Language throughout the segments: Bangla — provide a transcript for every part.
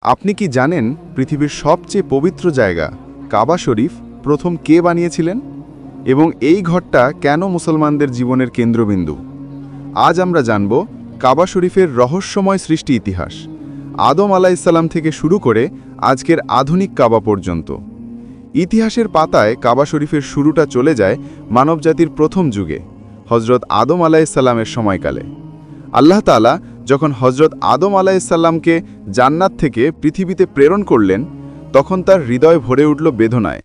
আপনি কি জানেন পৃথিবীর সবচেয়ে পবিত্র জায়গা কাবা শরীফ প্রথম কে বানিয়েছিলেন এবং এই ঘরটা কেন মুসলমানদের জীবনের কেন্দ্রবিন্দু? আজ আমরা জানব কাবা শরীফের রহস্যময় সৃষ্টি ইতিহাস, আদম আলাইহিসসালাম থেকে শুরু করে আজকের আধুনিক কাবা পর্যন্ত। ইতিহাসের পাতায় কাবা শরীফের শুরুটা চলে যায় মানবজাতির প্রথম যুগে, হজরত আদম আলাইহিসসালামের সময়কালে। আল্লাহ তাআলা যখন হজরত আদম আলাইহিসসালামকে জান্নাত থেকে পৃথিবীতে প্রেরণ করলেন, তখন তার হৃদয় ভরে উঠল বেদনায়।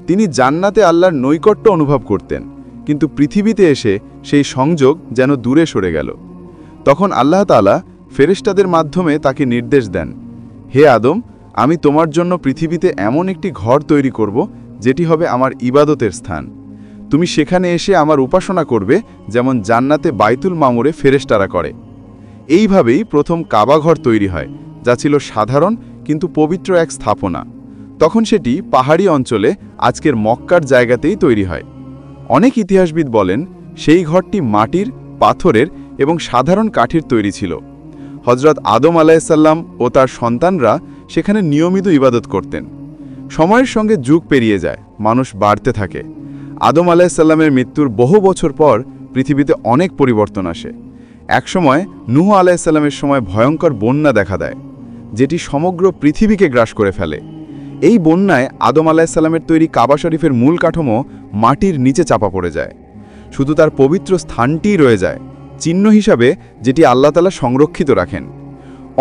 তিনি জান্নাতে আল্লাহর নৈকট্য অনুভব করতেন, কিন্তু পৃথিবীতে এসে সেই সংযোগ যেন দূরে সরে গেল। তখন আল্লাহ তাআলা ফেরেশতাদের মাধ্যমে তাকে নির্দেশ দেন, হে আদম, আমি তোমার জন্য পৃথিবীতে এমন একটি ঘর তৈরি করব যেটি হবে আমার ইবাদতের স্থান। তুমি সেখানে এসে আমার উপাসনা করবে, যেমন জান্নাতে বাইতুল মামুরে ফেরেশতারা করে। এইভাবেই প্রথম কাবা ঘর তৈরি হয়, যা ছিল সাধারণ কিন্তু পবিত্র এক স্থাপনা। তখন সেটি পাহাড়ি অঞ্চলে আজকের মক্কার জায়গাতেই তৈরি হয়। অনেক ইতিহাসবিদ বলেন সেই ঘরটি মাটির, পাথরের এবং সাধারণ কাঠের তৈরি ছিল। হজরত আদম আলাইহিসসালাম ও তার সন্তানরা সেখানে নিয়মিত ইবাদত করতেন। সময়ের সঙ্গে যুগ পেরিয়ে যায়, মানুষ বাড়তে থাকে। আদম আলাইহিসসালামের মৃত্যুর বহু বছর পর পৃথিবীতে অনেক পরিবর্তন আসে। একসময় নূহ আলাইহিসসালামের সময় ভয়ঙ্কর বন্যা দেখা দেয়, যেটি সমগ্র পৃথিবীকে গ্রাস করে ফেলে। এই বন্যায় আদম আলাইহিসসালামের তৈরি কাবা শরীফের মূল কাঠামো মাটির নিচে চাপা পড়ে যায়। শুধু তার পবিত্র স্থানটিই রয়ে যায়, চিহ্ন হিসাবে, যেটি আল্লাহ তাআলা সংরক্ষিত রাখেন।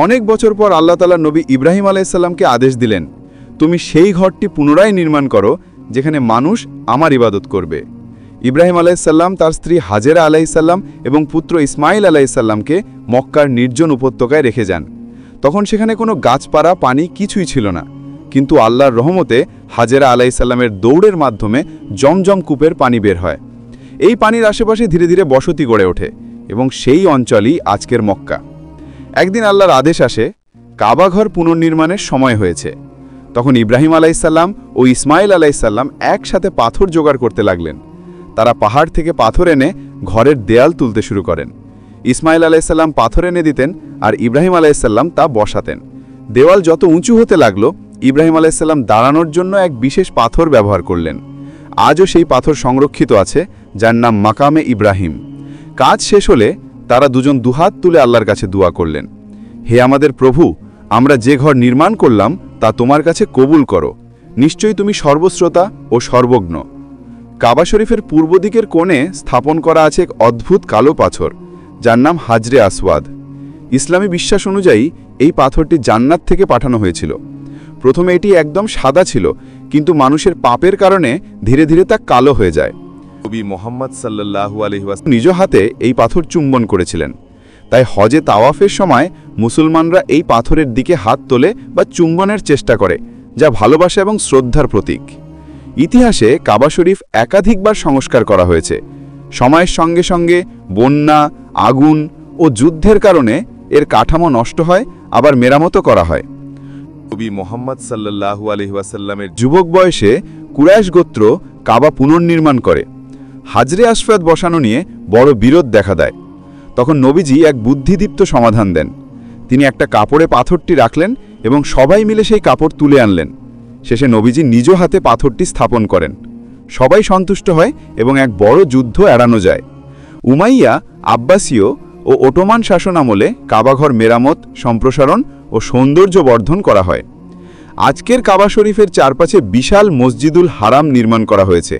অনেক বছর পর আল্লাহ তাআলা নবী ইব্রাহিম আলাইহিসসালামকে আদেশ দিলেন, তুমি সেই ঘরটি পুনরায় নির্মাণ করো যেখানে মানুষ আমার ইবাদত করবে। ইব্রাহিম আলাইহিসসালাম তার স্ত্রী হাজেরা আলাইহিসসালাম এবং পুত্র ইসমাইল আলাইহিসসালামকে মক্কার নির্জন উপত্যকায় রেখে যান। তখন সেখানে কোনো গাছপালা, পানি কিছুই ছিল না, কিন্তু আল্লাহর রহমতে হাজেরা আলাইহিসসালামের দৌড়ের মাধ্যমে জমজম কূপের পানি বের হয়। এই পানির আশেপাশে ধীরে ধীরে বসতি গড়ে ওঠে এবং সেই অঞ্চলই আজকের মক্কা। একদিন আল্লাহর আদেশ আসে, কাবা ঘর পুনর্নির্মাণের সময় হয়েছে। তখন ইব্রাহিম আলাইহিসসালাম ও ইসমাইল আলাইহিসসালাম একসাথে পাথর জোগাড় করতে লাগলেন। তারা পাহাড় থেকে পাথর এনে ঘরের দেয়াল তুলতে শুরু করেন। ইসমাইল আলাইহিসসালাম পাথর এনে দিতেন আর ইব্রাহিম আলাইহিসসালাম তা বসাতেন। দেওয়াল যত উঁচু হতে লাগলো, ইব্রাহিম আলাইহিসসালাম দাঁড়ানোর জন্য এক বিশেষ পাথর ব্যবহার করলেন। আজও সেই পাথর সংরক্ষিত আছে, যার নাম মাকামে ইব্রাহিম। কাজ শেষ হলে তারা দুজন দুহাত তুলে আল্লাহর কাছে দোয়া করলেন, হে আমাদের প্রভু, আমরা যে ঘর নির্মাণ করলাম তা তোমার কাছে কবুল করো। নিশ্চয়ই তুমি সর্বশ্রোতা ও সর্বজ্ঞ। কাবা শরীফের পূর্ব দিকের কোণে স্থাপন করা আছে এক অদ্ভুত কালো পাথর, যার নাম হাজরে আসওয়াদ। ইসলামী বিশ্বাস অনুযায়ী এই পাথরটি জান্নাত থেকে পাঠানো হয়েছিল। প্রথমে এটি একদম সাদা ছিল, কিন্তু মানুষের পাপের কারণে ধীরে ধীরে তা কালো হয়ে যায়। নবী মুহাম্মদ সাল্লাল্লাহু আলাইহি ওয়াসাল্লাম নিজ হাতে এই পাথর চুম্বন করেছিলেন। তাই হজে তাওয়াফের সময় মুসলমানরা এই পাথরের দিকে হাত তোলে বা চুম্বনের চেষ্টা করে, যা ভালোবাসা এবং শ্রদ্ধার প্রতীক। ইতিহাসে কাবা শরীফ একাধিকবার সংস্কার করা হয়েছে। সময়ের সঙ্গে সঙ্গে বন্যা, আগুন ও যুদ্ধের কারণে এর কাঠামো নষ্ট হয়, আবার মেরামতও করা হয়। নবী মুহাম্মদ সাল্লাল্লাহু আলাইহি ওয়াসাল্লামের যুবক বয়সে কুরাইশ গোত্র কাবা পুনর্নির্মাণ করে। হাজরে আসওয়াদ বসানো নিয়ে বড় বিরোধ দেখা দেয়। তখন নবীজি এক বুদ্ধিদীপ্ত সমাধান দেন। তিনি একটা কাপড়ে পাথরটি রাখলেন এবং সবাই মিলে সেই কাপড় তুলে আনলেন। শেষে নবীজি নিজ হাতে পাথরটি স্থাপন করেন। সবাই সন্তুষ্ট হয় এবং এক বড় যুদ্ধ এড়ানো যায়। উমাইয়া, আব্বাসীয় ও ওটোমান শাসন আমলে কাবাঘর মেরামত, সম্প্রসারণ ও সৌন্দর্য বর্ধন করা হয়। আজকের কাবা শরীফের চারপাশে বিশাল মসজিদুল হারাম নির্মাণ করা হয়েছে।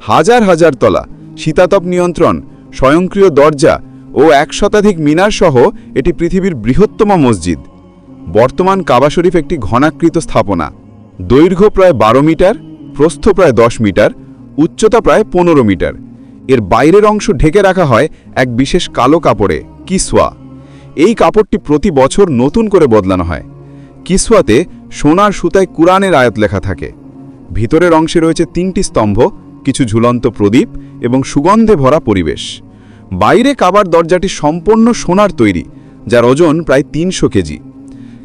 হাজার হাজার তলা, শীতাতপ নিয়ন্ত্রণ, স্বয়ংক্রিয় দরজা ও 100 শতাধিক মিনার সহ এটি পৃথিবীর বৃহত্তম মসজিদ। বর্তমান কাবা শরীফ একটি ঘনাকৃত স্থাপনা। দৈর্ঘ্য প্রায় 12 মিটার, প্রস্থ প্রায় 10 মিটার, উচ্চতা প্রায় 15 মিটার। এর বাইরের অংশ ঢেকে রাখা হয় এক বিশেষ কালো কাপড়ে, কিসওয়া। এই কাপড়টি প্রতি বছর নতুন করে বদলানো হয়। কিসওয়াতে সোনার সুতায় কুরআনের আয়াত লেখা থাকে। ভিতরের অংশে রয়েছে 3টি স্তম্ভ, কিছু ঝুলন্ত প্রদীপ এবং সুগন্ধে ভরা পরিবেশ। বাইরে কাবার দরজাটি সম্পূর্ণ সোনার তৈরি, যার ওজন প্রায় 300 কেজি।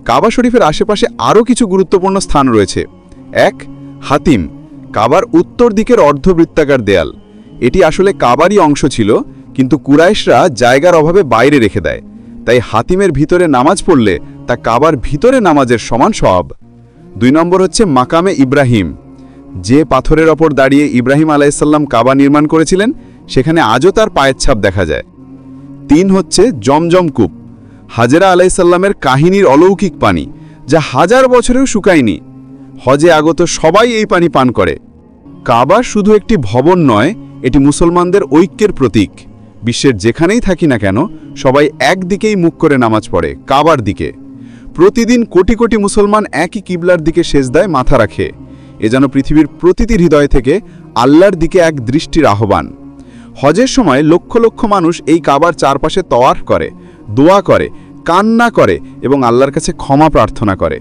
কাবা শরীফের আশেপাশে আরও কিছু গুরুত্বপূর্ণ স্থান রয়েছে। 1. হাতিম, কাবার উত্তর দিকের অর্ধবৃত্তাকার দেয়াল। এটি আসলে কাবারই অংশ ছিল, কিন্তু কুরাইশরা জায়গার অভাবে বাইরে রেখে দেয়। তাই হাতিমের ভিতরে নামাজ পড়লে তা কাবার ভিতরে নামাজের সমান সওয়াব। 2 নম্বর হচ্ছে মাকামে ইব্রাহিম, যে পাথরের ওপর দাঁড়িয়ে ইব্রাহিম আলাইহিসসালাম কাবা নির্মাণ করেছিলেন, সেখানে আজও তার পায়ের ছাপ দেখা যায়। 3 হচ্ছে জমজম কূপ, হাজেরা আলাইহিসসালামের কাহিনীর অলৌকিক পানি, যা 1000 বছরেও শুকায়নি। হজে আগত সবাই এই পানি পান করে। কাবা শুধু একটি ভবন নয়, এটি মুসলমানদের ঐক্যের প্রতীক। বিশ্বের যেখানেই থাকি না কেন, সবাই একদিকেই মুখ করে নামাজ পড়ে, কাবার দিকে। প্রতিদিন কোটি কোটি মুসলমান একই কিবলার দিকে সেজদায় মাথা রাখে। এ যেন পৃথিবীর প্রতিটি হৃদয় থেকে আল্লাহর দিকে এক দৃষ্টির আহ্বান। হজের সময় লক্ষ লক্ষ মানুষ এই কাবার চারপাশে তওয়াফ করে, দোয়া করে, কান্না করে এবং আল্লাহর কাছে ক্ষমা প্রার্থনা করে।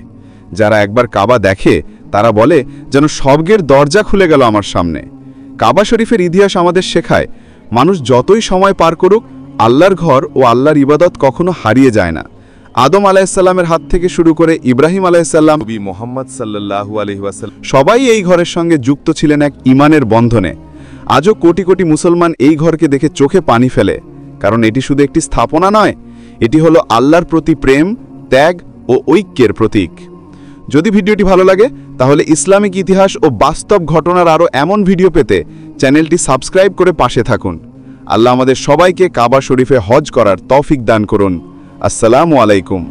যারা একবার কাবা দেখে তারা বলে, যেন স্বর্গের দরজা খুলে গেল আমার সামনে। কাবা শরীফের ইতিহাস আমাদের শেখায়, মানুষ যতই সময় পার করুক, আল্লাহর ঘর ও আল্লাহর ইবাদত কখনো হারিয়ে যায় না। আদম আলাইহিসসালামের হাত থেকে শুরু করে ইব্রাহিম আলাইহিসসালাম, নবী মুহাম্মদ সাল্লাল্লাহু আলাইহি ওয়াসাল্লাম, সবাই এই ঘরের সঙ্গে যুক্ত ছিলেন এক ঈমানের বন্ধনে। আজও কোটি কোটি মুসলমান এই ঘরকে দেখে চোখে পানি ফেলে, কারণ এটি শুধু একটি স্থাপনা নয়, এটি হলো আল্লাহর প্রতি প্রেম, ত্যাগ ও ঐক্যের প্রতীক। যদি ভিডিওটি ভালো লাগে তাহলে ইসলামিক ইতিহাস ও বাস্তব ঘটনার আরও এমন ভিডিও পেতে চ্যানেলটি সাবস্ক্রাইব করে পাশে থাকুন। আল্লাহ আমাদের সবাইকে কাবা শরীফে হজ করার তৌফিক দান করুন। আসসালামু আলাইকুম।